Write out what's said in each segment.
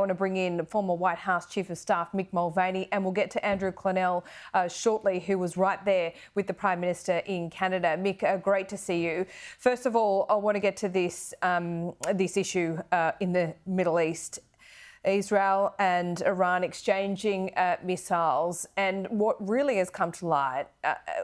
want to bring in former White House Chief of Staff Mick Mulvaney, and we'll get to Andrew Clennell shortly, who was right there with the Prime Minister in Canada. Mick, great to see you. First of all, I want to get to this issue in the Middle East. Israel and Iran exchanging missiles, and what really has come to light,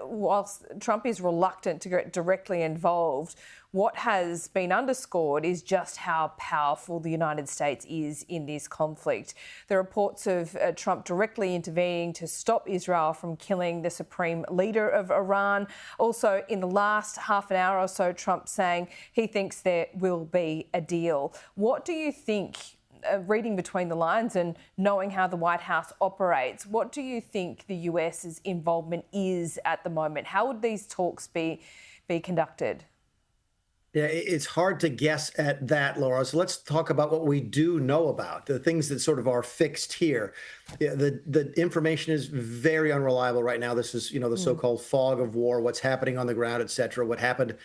whilst Trump is reluctant to get directly involved, what has been underscored is just how powerful the United States is in this conflict. The reports of Trump directly intervening to stop Israel from killing the supreme leader of Iran. Also, in the last half an hour or so, Trump saying he thinks there will be a deal. What do you think, reading between the lines and knowing how the White House operates, what do you think the US's involvement is at the moment? How would these talks be conducted? Yeah, it's hard to guess at that, Laura. So let's talk about what we do know about, the things that sort of are fixed here. Yeah, the information is very unreliable right now. This is, the so-called fog of war, what's happening on the ground, et cetera, what happened,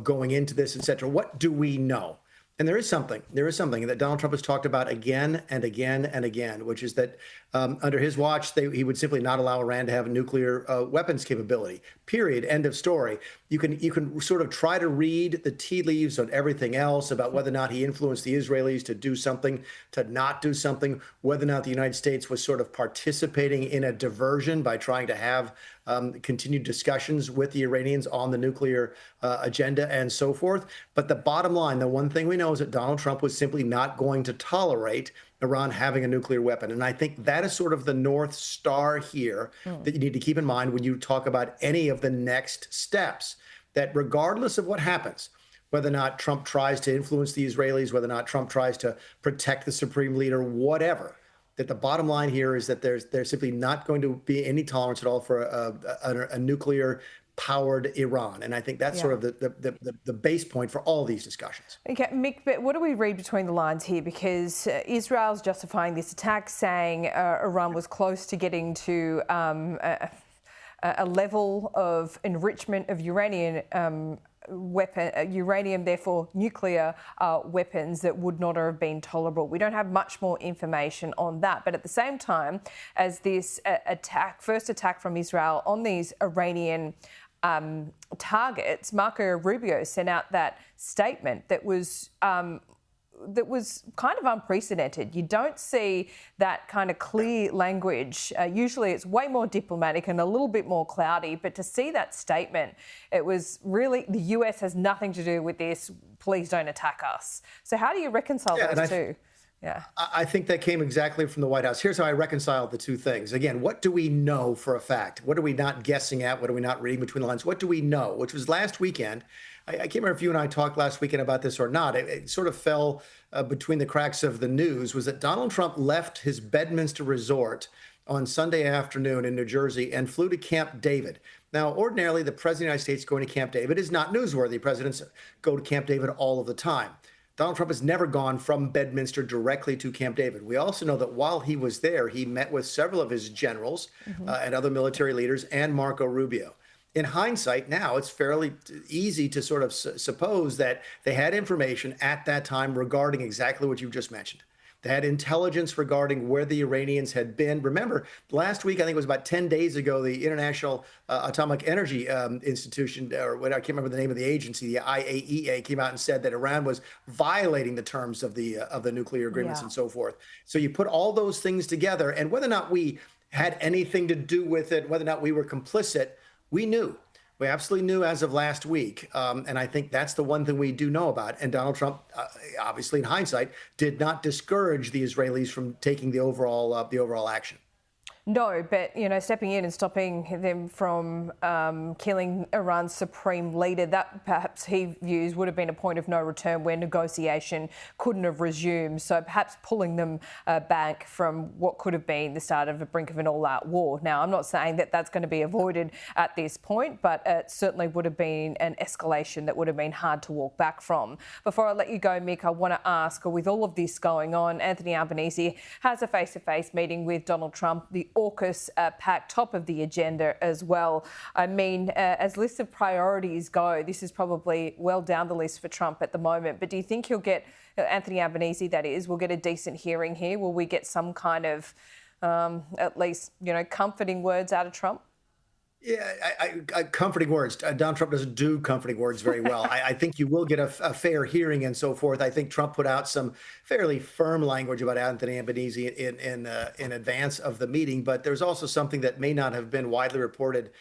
going into this, et cetera. What do we know? And there is something that Donald Trump has talked about again and again and again, which is that under his watch, he would simply not allow Iran to have a nuclear weapons capability, period, end of story. You can sort of try to read the tea leaves on everything else about whether or not he influenced the Israelis to do something, to not do something, whether or not the United States was sort of participating in a diversion by trying to have continued discussions with the Iranians on the nuclear agenda and so forth. But the bottom line, the one thing we know is that Donald Trump was simply not going to tolerate Iran having a nuclear weapon. And I think that is sort of the North Star here that you need to keep in mind when you talk about any of the next steps, that regardless of what happens, whether or not Trump tries to influence the Israelis, whether or not Trump tries to protect the supreme leader, whatever, that the bottom line here is that there's simply not going to be any tolerance at all for a nuclear-powered Iran. And I think that's sort of the base point for all these discussions. Okay, Mick, but what do we read between the lines here? Because Israel's justifying this attack, saying Iran was close to getting to a level of enrichment of uranium, therefore nuclear weapons, that would not have been tolerable. We don't have much more information on that. But at the same time, as this first attack from Israel on these Iranian targets, Marco Rubio sent out that statement that was kind of unprecedented. You don't see that kind of clear language. Usually it's way more diplomatic and a little bit more cloudy, but to see that statement, it was really, the US has nothing to do with this, please don't attack us. So how do you reconcile those two? Yeah, I think that came exactly from the White House. Here's how I reconcile the two things. Again, what do we know for a fact? What are we not guessing at? What are we not reading between the lines? What do we know? Which was last weekend. I can't remember if you and I talked last weekend about this or not. It sort of fell between the cracks of the news, was that Donald Trump left his Bedminster resort on Sunday afternoon in New Jersey and flew to Camp David. Now, ordinarily, the President of the United States going to Camp David is not newsworthy. Presidents go to Camp David all of the time. Donald Trump has never gone from Bedminster directly to Camp David. We also know that while he was there, he met with several of his generals and other military leaders and Marco Rubio. In hindsight, now it's fairly easy to sort of suppose that they had information at that time regarding exactly what you just mentioned. They had intelligence regarding where the Iranians had been. Remember, last week, I think it was about 10 days ago, the International Atomic Energy Institution, or what, I can't remember the name of the agency, the IAEA, came out and said that Iran was violating the terms of the nuclear agreements and so forth. So you put all those things together, and whether or not we had anything to do with it, whether or not we were complicit, we knew. We absolutely knew as of last week. And I think that's the one thing we do know about. And Donald Trump, obviously in hindsight, did not discourage the Israelis from taking the overall action. No, but, stepping in and stopping them from killing Iran's supreme leader, that perhaps he views would have been a point of no return where negotiation couldn't have resumed. So perhaps pulling them back from what could have been the start of the brink of an all-out war. Now, I'm not saying that that's going to be avoided at this point, but it certainly would have been an escalation that would have been hard to walk back from. Before I let you go, Mick, I want to ask, with all of this going on, Anthony Albanese has a face-to-face meeting with Donald Trump. The AUKUS pact top of the agenda as well. I mean, as list of priorities go, this is probably well down the list for Trump at the moment. But do you think he'll get, Anthony Albanese, that is, will get a decent hearing here? Will we get some kind of, at least, comforting words out of Trump? Yeah, comforting words. Donald Trump doesn't do comforting words very well. I think you will get a fair hearing and so forth. I think Trump put out some fairly firm language about Anthony Albanese in advance of the meeting, but there's also something that may not have been widely reported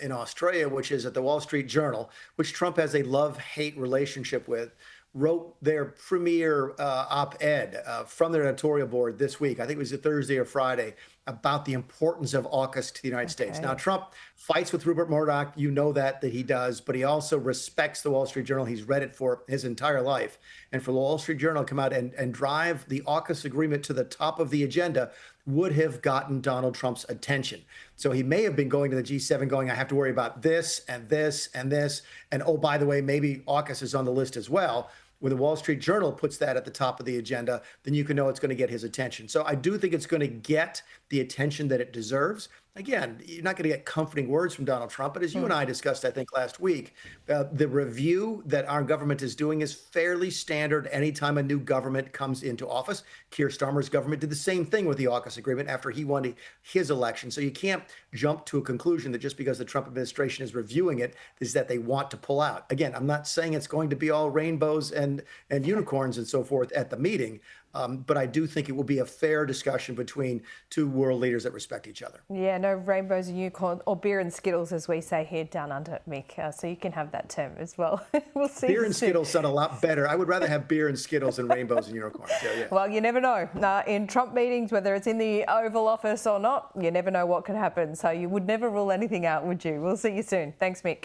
in Australia, which is that the Wall Street Journal, which Trump has a love-hate relationship with, wrote their premier op-ed from their editorial board this week. I think it was a Thursday or Friday, about the importance of AUKUS to the United States. Now, Trump fights with Rupert Murdoch. You know that he does, but he also respects the Wall Street Journal. He's read it for his entire life. And for the Wall Street Journal to come out and drive the AUKUS agreement to the top of the agenda would have gotten Donald Trump's attention. So he may have been going to the G7 going, I have to worry about this and this and this. And oh, by the way, maybe AUKUS is on the list as well. When the Wall Street Journal puts that at the top of the agenda, then you can know it's going to get his attention. So I do think it's going to get the attention that it deserves. Again, you're not going to get comforting words from Donald Trump, but as you and I discussed, I think last week, the review that our government is doing is fairly standard anytime a new government comes into office. Keir Starmer's government did the same thing with the AUKUS agreement after he won his election. So you can't jump to a conclusion that just because the Trump administration is reviewing it is that they want to pull out. Again, I'm not saying it's going to be all rainbows and unicorns and so forth at the meeting. But I do think it will be a fair discussion between two world leaders that respect each other. Yeah, no rainbows and unicorns, or beer and Skittles, as we say here down under, Mick. So you can have that term as well. We'll see. Beer and Skittles sound a lot better. I would rather have beer and Skittles than rainbows and unicorns. Yeah. Well, you never know. In Trump meetings, whether it's in the Oval Office or not, you never know what could happen. So you would never rule anything out, would you? We'll see you soon. Thanks, Mick.